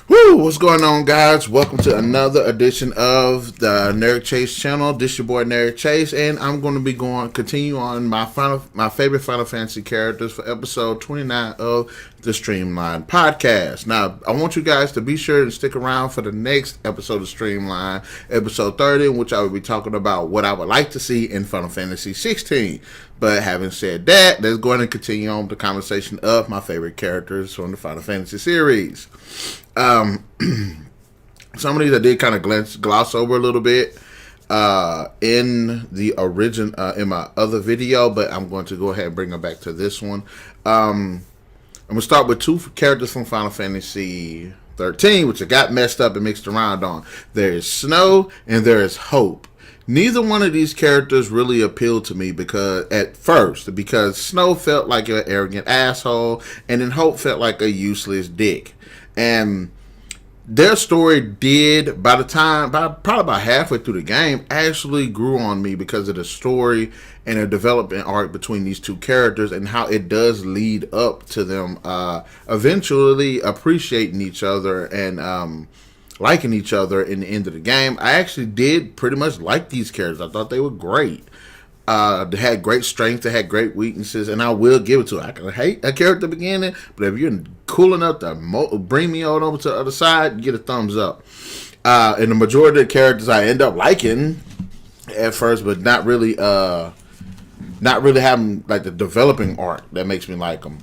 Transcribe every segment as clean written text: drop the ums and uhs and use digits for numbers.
Woo! What's going on, guys? Welcome to another edition of the NarikChase channel. This your boy NarikChase, and I'm going to be continue on my favorite Final Fantasy characters for episode 29 of the Streamline podcast. Now, I want you guys to be sure to stick around for the next episode of Streamline, episode 30, in which I will be talking about what I would like to see in Final Fantasy 16. But having said that, let's go ahead and continue on with the conversation of my favorite characters from the Final Fantasy series. Some of these I did kind of gloss over a little bit in the in my other video, but I'm going to go ahead and bring them back to this one. I'm going to start with two characters from Final Fantasy 13, which I got messed up and mixed around on. There is Snow and there is Hope. Neither one of these characters really appealed to me because Snow felt like an arrogant asshole, and then Hope felt like a useless dick. And their story did, by probably about halfway through the game, actually grew on me because of the story and the development arc between these two characters and how it does lead up to them eventually appreciating each other and liking each other in the end of the game. I actually did pretty much like these characters. I thought they were great. They had great strengths, they had great weaknesses, and I will give it to them. I can hate a character at the beginning, but if you're cool enough to bring me on over to the other side, you get a thumbs up. And the majority of the characters I end up liking at first, but not really having like the developing arc that makes me like them.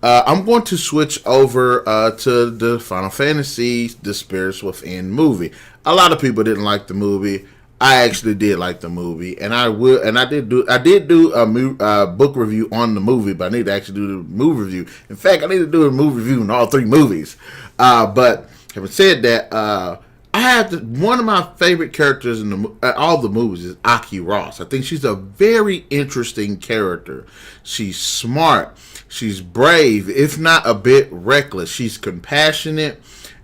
I'm going to switch over to the Final Fantasy The Spirits Within movie. A lot of people didn't like the movie. I actually did like the movie, and I did do a book review on the movie, but I need to actually do the movie review. In fact, I need to do a movie review on all three movies. But having said that, I have one of my favorite characters in all the movies is Aki Ross. I think she's a very interesting character. She's smart. She's brave, if not a bit reckless. She's compassionate,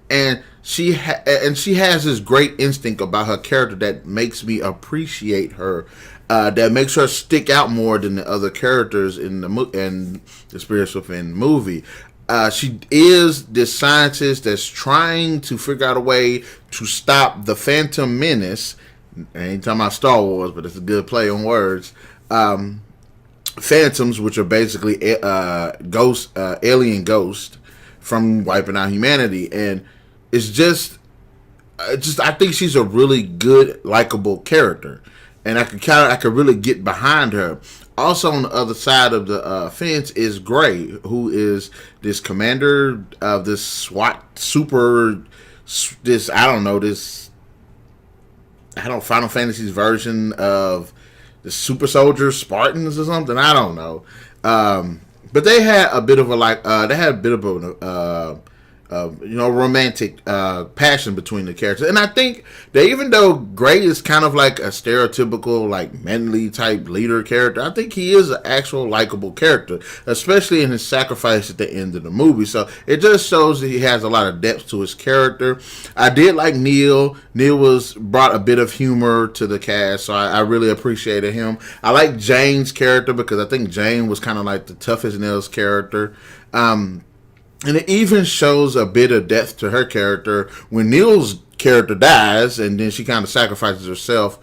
and she has this great instinct about her character that makes me appreciate her. That makes her stick out more than the other characters in the Spirits Within movie. She is this scientist that's trying to figure out a way to stop the Phantom Menace. I ain't talking about Star Wars, but it's a good play on words. Phantoms, which are basically alien ghosts from wiping out humanity, and it's just I think she's a really good, likable character, and I could really get behind her. Also, on the other side of the fence is Gray, who is this commander of this SWAT Final Fantasy's version of the super soldiers, Spartans or something. I don't know. But they had a bit of romantic passion between the characters. And I think that even though Gray is kind of like a stereotypical, like, manly type leader character, I think he is an actual likable character, especially in his sacrifice at the end of the movie. So it just shows that he has a lot of depth to his character. I did like Neil. Neil brought a bit of humor to the cast, so I really appreciated him. I like Jane's character because I think Jane was kind of like the tough as nails character. And it even shows a bit of depth to her character when Neil's character dies, and then she kind of sacrifices herself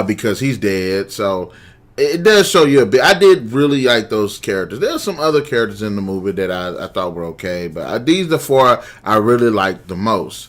because he's dead. So it does show you a bit. I did really like those characters. There's some other characters in the movie that I thought were okay, but these are the four I really liked the most.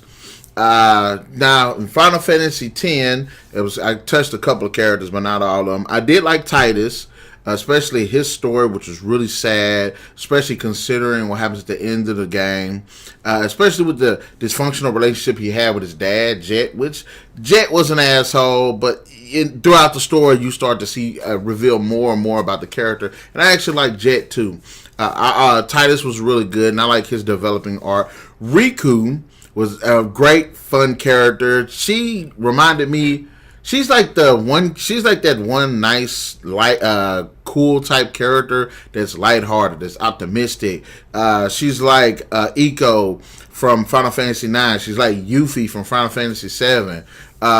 Now, in Final Fantasy X, I touched a couple of characters, but not all of them. I did like Titus. Especially his story, which was really sad, especially considering what happens at the end of the game, especially with the dysfunctional relationship he had with his dad, Jet, which Jet was an asshole, but throughout the story, you start to see reveal more and more about the character, and I actually like Jet too. Titus was really good, and I like his developing arc. Riku was a great, fun character. She reminded me... She's like that one nice, light, cool type character that's lighthearted, that's optimistic. She's like Eiko from Final Fantasy IX. She's like Yuffie from Final Fantasy VII.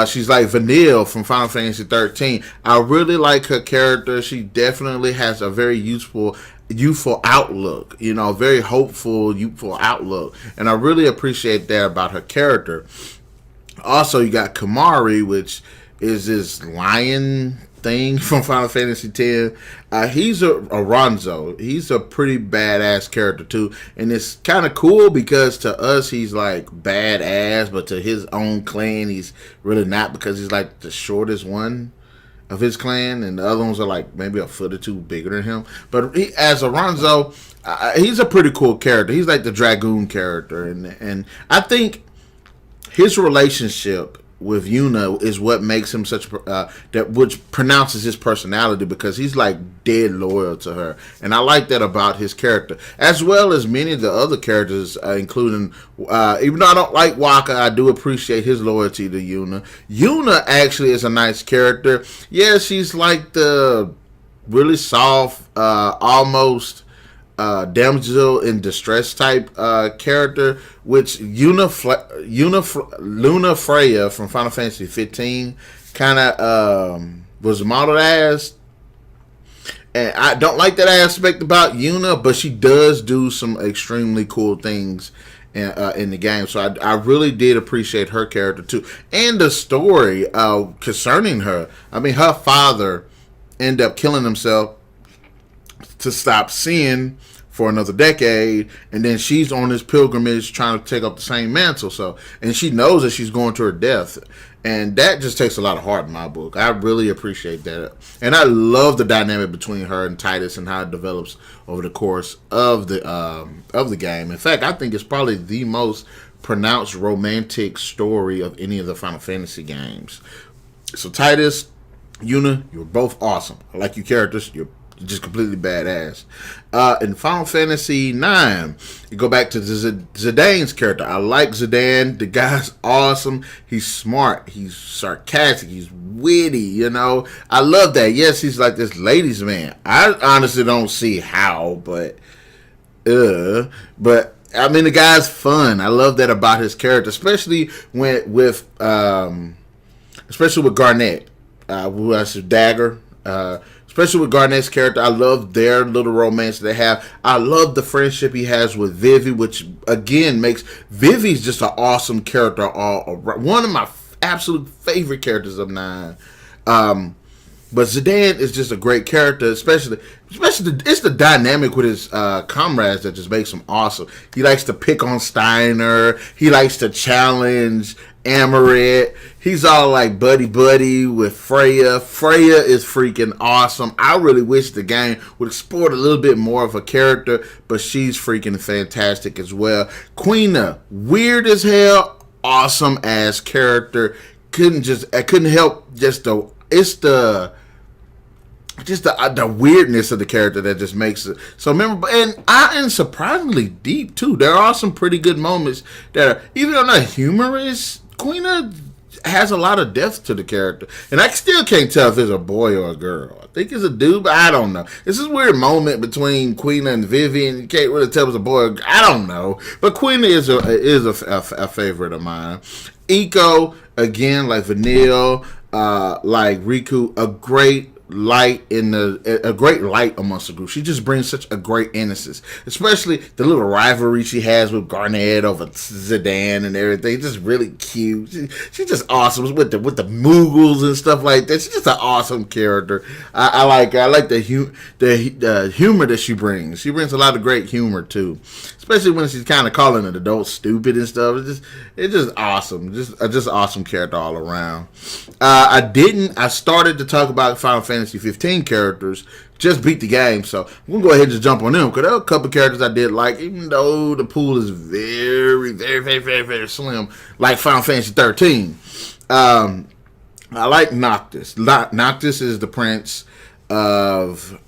She's like Vanille from Final Fantasy 13. I really like her character. She definitely has a very useful youthful outlook, very hopeful, youthful outlook. And I really appreciate that about her character. Also, you got Kamari, which is this lion thing from Final Fantasy X. He's a Ronzo. He's a pretty badass character too, and it's kind of cool because to us he's like badass, but to his own clan he's really not, because he's like the shortest one of his clan, and the other ones are like maybe a foot or two bigger than him. But as a Ronzo, he's a pretty cool character. He's like the Dragoon character, and I think his relationship with Yuna is what makes him such which pronounces his personality, because he's like dead loyal to her, and I like that about his character, as well as many of the other characters, including even though I don't like Waka, I do appreciate his loyalty to Yuna. Yuna actually is a nice character. Yeah, she's like the really soft, almost damsel in distress type character, which Luna Freya from Final Fantasy 15 kind of was modeled as. And I don't like that aspect about Yuna, but she does do some extremely cool things in the game. So I really did appreciate her character too, and the story concerning her. I mean, her father ended up killing himself to stop sin for another decade, and then she's on this pilgrimage trying to take up the same mantle. So, and she knows that she's going to her death, and that just takes a lot of heart in my book. I really appreciate that, and I love the dynamic between her and Titus and how it develops over the course of the game. In fact, I think it's probably the most pronounced romantic story of any of the Final Fantasy games. So Titus, Yuna, you're both awesome. I like your characters. You're just completely badass. In Final Fantasy 9, you go back to Zidane's character. I like Zidane. The guy's awesome. He's smart. He's sarcastic. He's witty. I love that. Yes, he's like this ladies' man. I honestly don't see how, but I mean, the guy's fun. I love that about his character, especially with Garnet, who has Dagger. Especially with Garnet's character, I love their little romance they have. I love the friendship he has with Vivi, which again makes Vivi's just an awesome character all around. One of my absolute favorite characters of 9. But Zidane is just a great character, especially it's the dynamic with his comrades that just makes him awesome. He likes to pick on Steiner. He likes to challenge Amaret. He's all like buddy with Freya. Freya is freaking awesome. I really wish the game would explore a little bit more of her character, but she's freaking fantastic as well. Quina, weird as hell, awesome ass character. I couldn't help the weirdness of the character that just makes it so memorable, and surprisingly deep too. There are some pretty good moments that are, even though not humorous, Quina has a lot of depth to the character, and I still can't tell if it's a boy or a girl. I think it's a dude, but I don't know. It's this weird moment between Quina and Vivian. You can't really tell if it's a boy or I don't know. But Quina is a favorite of mine. Eiko, again, like Vanille, like Riku, a great light amongst the group. She just brings such a great innocence, especially the little rivalry she has with Garnet over Zidane and everything. Just really cute. She's just awesome with the Moogles and stuff like that. She's just an awesome character. I like her. I like the humor that she brings. She brings a lot of great humor too, especially when she's kind of calling an adult stupid and stuff. It's just awesome. Just awesome character all around. I started to talk about Final Fantasy 15 characters, just beat the game, so we'll go ahead and just jump on them, because there are a couple characters I did like, even though the pool is very, very, very, very, very slim, like Final Fantasy 13. I like Noctis. Noctis is the prince of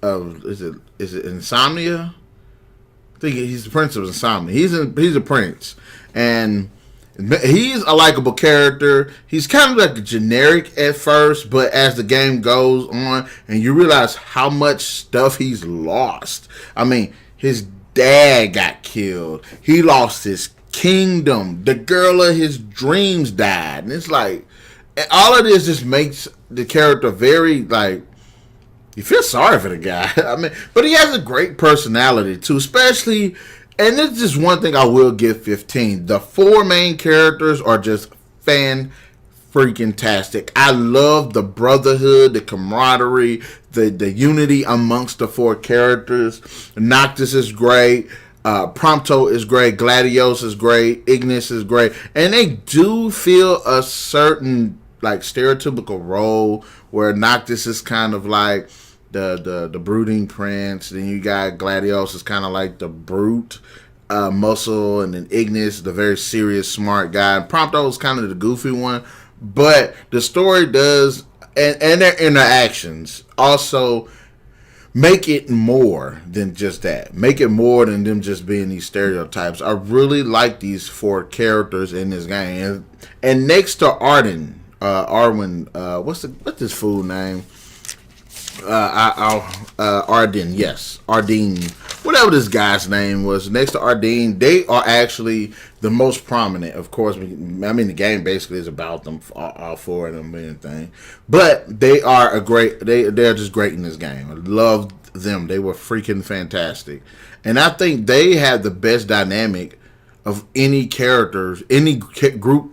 is it Insomnia? I think he's the prince of Insomnia. He's a prince, and he's a likable character. He's kind of like a generic at first, but as the game goes on and you realize how much stuff he's lost. I mean, his dad got killed. He lost his kingdom. The girl of his dreams died. And it's like, all of this just makes the character very, like, you feel sorry for the guy. I mean, but he has a great personality too, especially. And this is just one thing I will give 15. The 4 main characters are just fan freaking tastic. I love the brotherhood, the camaraderie, the unity amongst the 4 characters. Noctis is great. Prompto is great. Gladios is great. Ignis is great. And they do feel a certain like stereotypical role where Noctis is kind of like the brooding prince. Then you got Gladios is kind of like the brute muscle, and then Ignis, the very serious smart guy. And Prompto is kind of the goofy one. But the story does, and their interactions also make it more than just that. Make it more than them just being these stereotypes. I really like these 4 characters in this game. And next to Arwen, what's this fool name? Arden, yes, Ardeen, whatever this guy's name was. Next to Ardeen, they are actually the most prominent. Of course, I mean the game basically is about them, all 4 of them being thing. But they are they're just great in this game. I loved them. They were freaking fantastic, and I think they have the best dynamic of any character group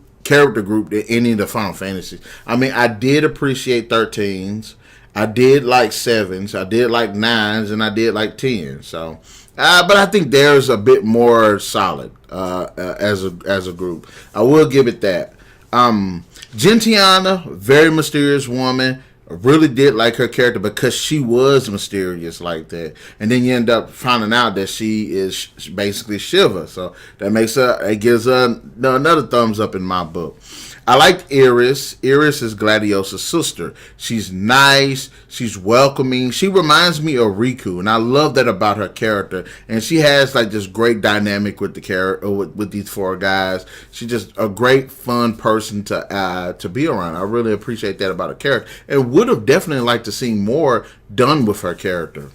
in any of the Final Fantasies. I mean, I did appreciate 13s. I did like 7s, I did like 9s, and I did like 10s. So, but I think theirs a bit more solid as a group. I will give it that. Gentiana, very mysterious woman. I really did like her character because she was mysterious like that. And then you end up finding out that she is basically Shiva. So it gives her another thumbs up in my book. I liked Iris. Iris is Gladios' sister. She's nice. She's welcoming. She reminds me of Riku, and I love that about her character. And she has like this great dynamic with the character, with these 4 guys. She's just a great, fun person to be around. I really appreciate that about her character, and would have definitely liked to see more done with her character.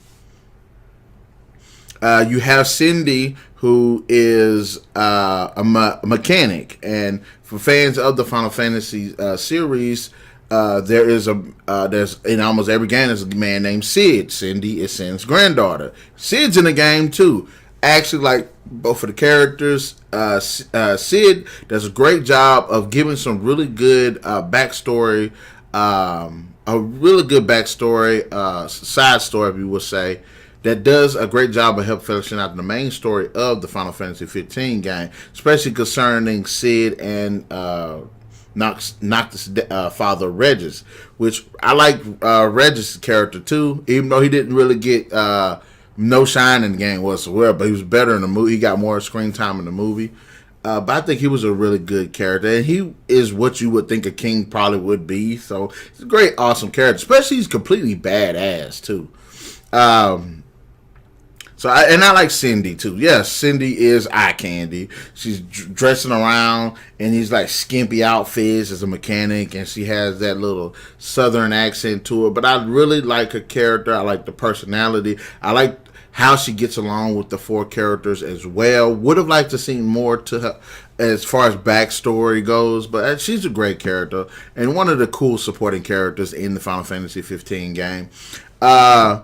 You have Cindy, who is a mechanic, and for fans of the Final Fantasy series, there's in almost every game there's a man named Sid. Cindy is Sin's granddaughter. Sid's in the game too. Actually, like both of the characters, Sid does a great job of giving some really good backstory, side story, if you would say, that does a great job of helping fleshing out the main story of the Final Fantasy 15 game, especially concerning Sid and Noctis' father, Regis, which I like Regis' character too, even though he didn't really get no shine in the game whatsoever, but he was better in the movie. He got more screen time in the movie. But I think he was a really good character, and he is what you would think a king probably would be. So he's a great, awesome character, especially he's completely badass too. I like Cindy too. Yes, Cindy is eye candy. She's dressing around in these like skimpy outfits as a mechanic, and she has that little southern accent to her. But I really like her character. I like the personality. I like how she gets along with the 4 characters as well. Would have liked to see more to her as far as backstory goes, but she's a great character and one of the cool supporting characters in the Final Fantasy 15 game. I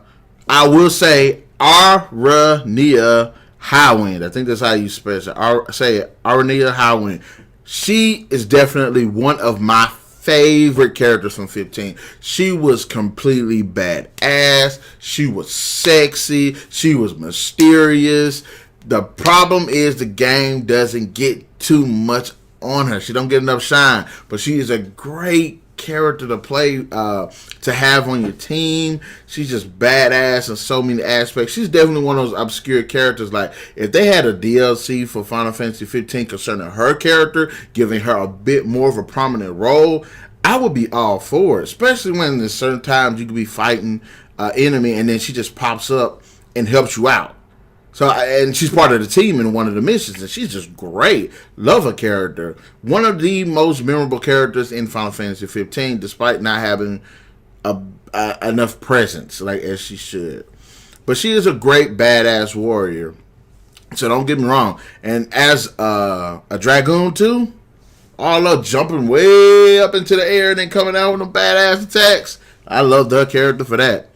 will say Arania Highwind. I think that's how you spell it. Say it. Arania Highwind. She is definitely one of my favorite characters from 15. She was completely badass. She was sexy. She was mysterious. The problem is the game doesn't get too much on her. She don't get enough shine, but she is a great character to play, to have on your team. She's just badass in so many aspects. She's definitely one of those obscure characters. Like if they had a DLC for Final Fantasy 15 concerning her character, giving her a bit more of a prominent role, I would be all for it. Especially when there's certain times you could be fighting enemy and then she just pops up and helps you out. So, and she's part of the team in one of the missions, and she's just great. Love her character. One of the most memorable characters in Final Fantasy 15, despite not having enough presence, like as she should. But she is a great badass warrior. So don't get me wrong. And as a dragoon too, all up jumping way up into the air and then coming out with them badass attacks. I loved her character for that.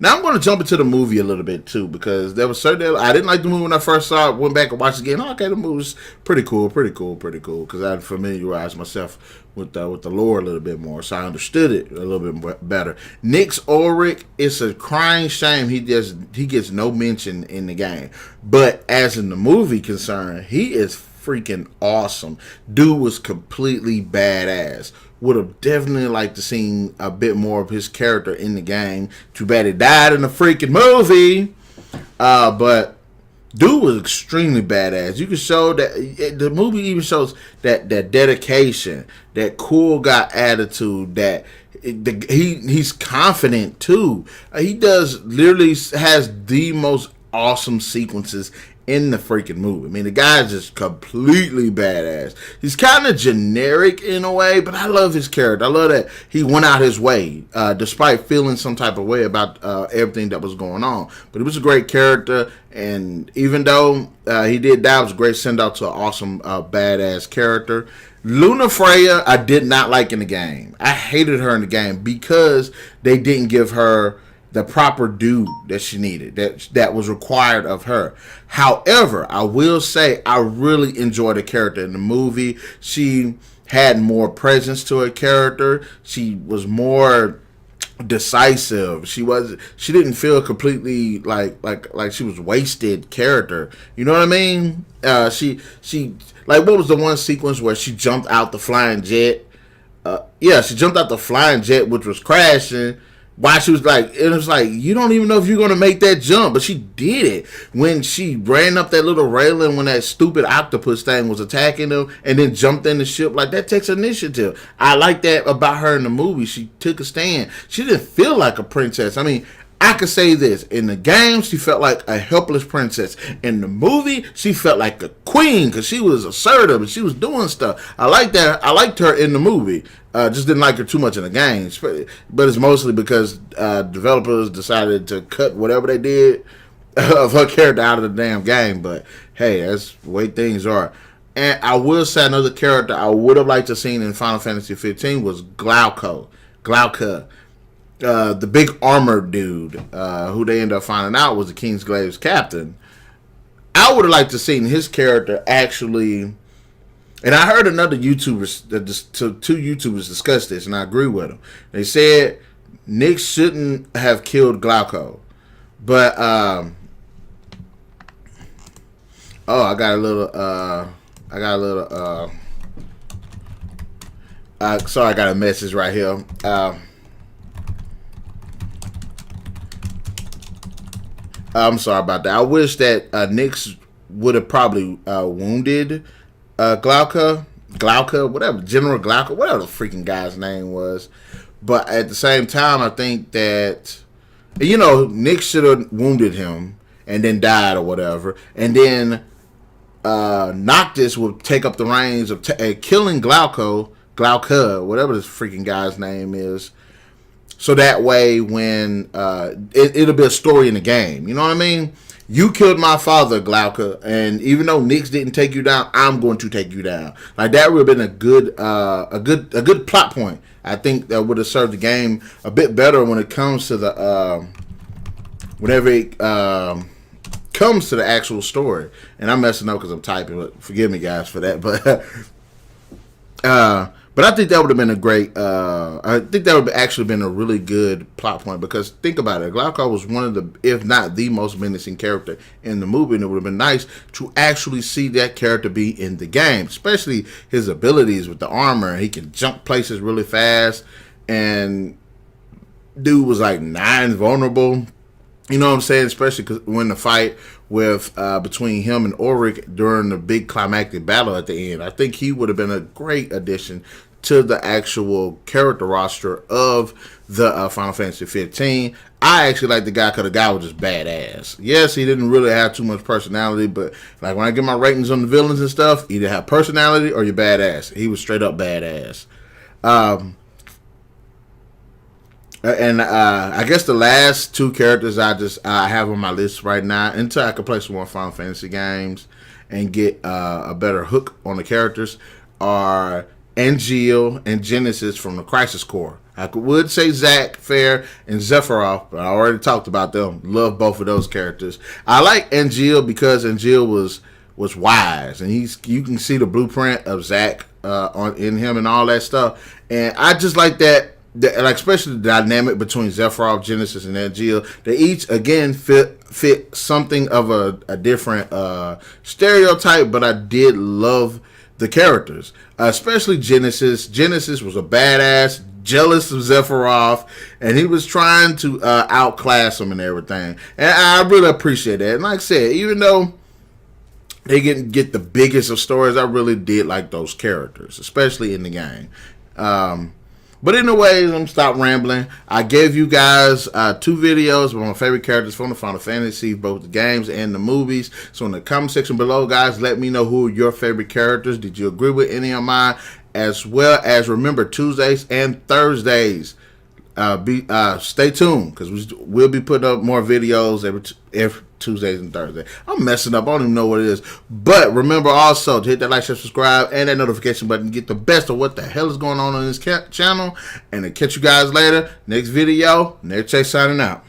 Now I'm going to jump into the movie a little bit too, because there was certain I didn't like the movie when I first saw it. Went back and watched it again. Oh, okay, the movie's pretty cool, because I familiarized myself with the lore a little bit more, so I understood it a little bit better. Nick Ulrich, it's a crying shame he gets no mention in the game, but as in the movie concerned, he is freaking awesome. Dude was completely badass. Would have definitely liked to see a bit more of his character in the game. Too bad he died in the freaking movie. But dude was extremely badass. You can show that the movie even shows that dedication, that cool guy attitude, that he's confident too. He does literally has the most awesome sequences in the freaking movie. I mean, the guy's just completely badass. He's kind of generic in a way, but I love his character. I love that he went out his way, despite feeling some type of way about everything that was going on. But he was a great character, and even though he did die, it was a great send-out to an awesome, badass character. Luna Freya, I did not like in the game. I hated her in the game because they didn't give her the proper due that she needed, that was required of her. However, I will say I really enjoyed the character in the movie. She had more presence to her character. She was more decisive. She didn't feel completely like she was wasted character. You know what I mean? She like, what was the one sequence where she jumped out the flying jet? She jumped out the flying jet, which was crashing. Why she was like, it was like, you don't even know if you're going to make that jump, but she did it. When she ran up that little railing when that stupid octopus thing was attacking them and then jumped in the ship, like, that takes initiative. I like that about her in the movie. She took a stand. She didn't feel like a princess. I mean, I could say this. In the game, she felt like a helpless princess. In the movie, she felt like a queen because she was assertive and she was doing stuff. I like that. I liked her in the movie. Just didn't like her too much in the game. But it's mostly because developers decided to cut whatever they did of her character out of the damn game. But hey, that's the way things are. And I will say another character I would have liked to see in Final Fantasy 15 was Glauca. The big armored dude, who they ended up finding out was the Kingsglave's captain. I would have liked to seen his character actually, and I heard another YouTubers, two YouTubers discuss this, and I agree with them. They said Nick shouldn't have killed Glauco, but I got a little, sorry, I got a message right here. I'm sorry about that. I wish that Nyx would have probably wounded Glauca, whatever, General Glauca, whatever the freaking guy's name was. But at the same time, I think that, Nyx should have wounded him and then died or whatever. And then Noctis would take up the reins of killing Glauca, whatever this freaking guy's name is. So that way, when it'll be a story in the game, you know what I mean? You killed my father, Glauca, and even though Nyx didn't take you down, I'm going to take you down. Like, that would have been a good plot point. I think that would have served the game a bit better when it comes to the whenever it comes to the actual story. And I'm messing up because I'm typing. But forgive me, guys, for that. But I think that would have been a great. I think that would have actually been a really good plot point, because think about it, Glauca was one of the, if not the most menacing character in the movie, and it would have been nice to actually see that character be in the game, especially his abilities with the armor. He can jump places really fast, and dude was like non-vulnerable. You know what I'm saying? Especially cause when the fight with between him and Ulrich during the big climactic battle at the end, I think he would have been a great addition to the actual character roster of the Final Fantasy 15. I actually like the guy because the guy was just badass. Yes, he didn't really have too much personality, but like when I get my ratings on the villains and stuff, either have personality or you're badass. He was straight up badass. And I guess the last two characters I have on my list right now, until I can play some more Final Fantasy games and get a better hook on the characters, are and Jill and Genesis from the Crisis Core. I would say Zach, Fair, and Sephiroth, but I already talked about them. Love both of those characters. I like Angeal because Angeal was wise, and you can see the blueprint of Zach in him and all that stuff. And I just like that. Like especially the dynamic between Sephiroth, Genesis, and Angeal. They each again fit something of a different stereotype, but I did love the characters, especially Genesis. Genesis was a badass, jealous of Sephiroth, and he was trying to outclass him and everything. And I really appreciate that. And like I said, even though they didn't get the biggest of stories, I really did like those characters, especially in the game. But anyway, I'm stop rambling. I gave you guys 2 videos of my favorite characters from the Final Fantasy, both the games and the movies. So in the comment section below, guys, let me know who are your favorite characters. Did you agree with any of mine? As well as remember, Tuesdays and Thursdays, stay tuned because we'll be putting up more videos every Tuesdays and Thursdays. I'm messing up. I don't even know what it is. But remember also to hit that like, share, subscribe, and that notification button to get the best of what the hell is going on this channel. And to catch you guys later. Next video, NarikChase signing out.